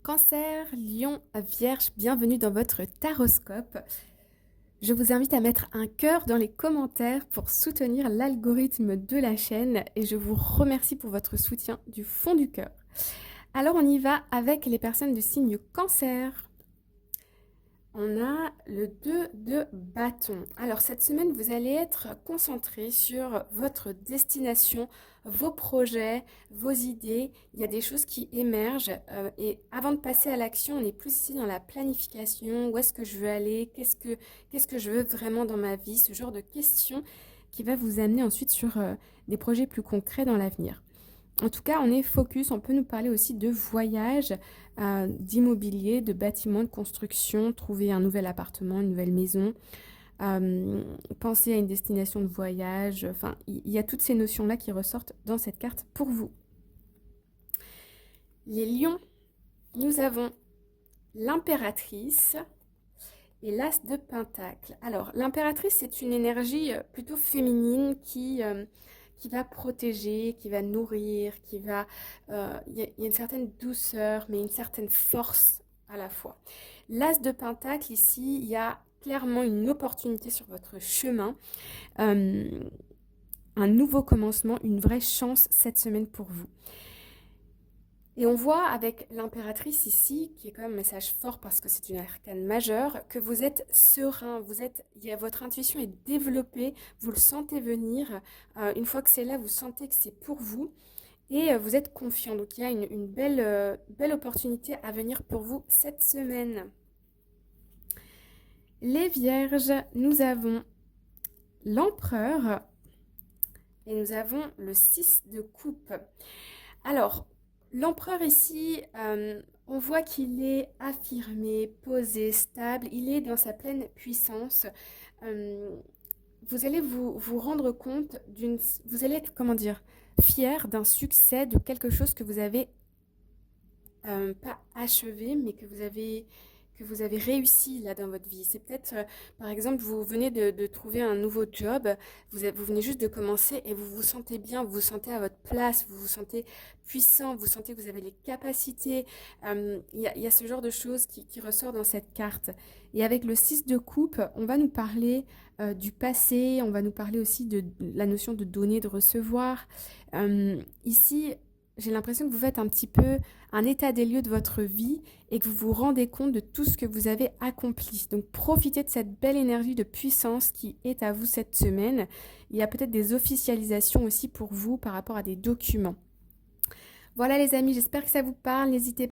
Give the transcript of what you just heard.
Cancer, Lion, Vierge, bienvenue dans votre taroscope. Je vous invite à mettre un cœur dans les commentaires pour soutenir l'algorithme de la chaîne et je vous remercie pour votre soutien du fond du cœur. Alors on y va avec les personnes de signe Cancer. On a le 2 de bâton. Alors cette semaine, vous allez être concentré sur votre destination, vos projets, vos idées. Il y a des choses qui émergent et avant de passer à l'action, on est plus ici dans la planification. Où est-ce que je veux aller? Qu'est-ce que je veux vraiment dans ma vie? Ce genre de questions qui va vous amener ensuite sur des projets plus concrets dans l'avenir. En tout cas, on est focus, on peut nous parler aussi de voyage, d'immobilier, de bâtiments, de construction, trouver un nouvel appartement, une nouvelle maison, penser à une destination de voyage. Enfin, il y a toutes ces notions-là qui ressortent dans cette carte pour vous. Les lions, nous avons l'impératrice et l'as de pentacle. Alors, l'impératrice, c'est une énergie plutôt féminine qui va protéger, qui va nourrir, il y a une certaine douceur, mais une certaine force à la fois. L'as de pentacle, ici, il y a clairement une opportunité sur votre chemin, euh, un nouveau commencement, une vraie chance cette semaine pour vous. Et on voit avec l'impératrice ici, qui est quand même un message fort parce que c'est une arcane majeure, que vous êtes serein, votre intuition est développée, vous le sentez venir. Une fois que c'est là, vous sentez que c'est pour vous et vous êtes confiant. Donc il y a une belle opportunité à venir pour vous cette semaine. Les vierges, nous avons l'empereur et nous avons le 6 de coupe. Alors, l'empereur ici, on voit qu'il est affirmé, posé, stable, il est dans sa pleine puissance. Vous allez vous rendre compte vous allez être, comment dire, fier d'un succès, de quelque chose que vous avez pas achevé, mais que vous avez réussi là dans votre vie. C'est peut-être, par exemple, vous venez de trouver un nouveau job, vous venez juste de commencer et vous vous sentez bien, vous vous sentez à votre place, vous vous sentez puissant, vous sentez que vous avez les capacités. Il y a ce genre de choses qui ressort dans cette carte. Et avec le 6 de coupe, on va nous parler du passé, on va nous parler aussi de la notion de donner, de recevoir. Ici, j'ai l'impression que vous faites un petit peu un état des lieux de votre vie et que vous vous rendez compte de tout ce que vous avez accompli. Donc profitez de cette belle énergie de puissance qui est à vous cette semaine. Il y a peut-être des officialisations aussi pour vous par rapport à des documents. Voilà les amis, j'espère que ça vous parle. N'hésitez pas.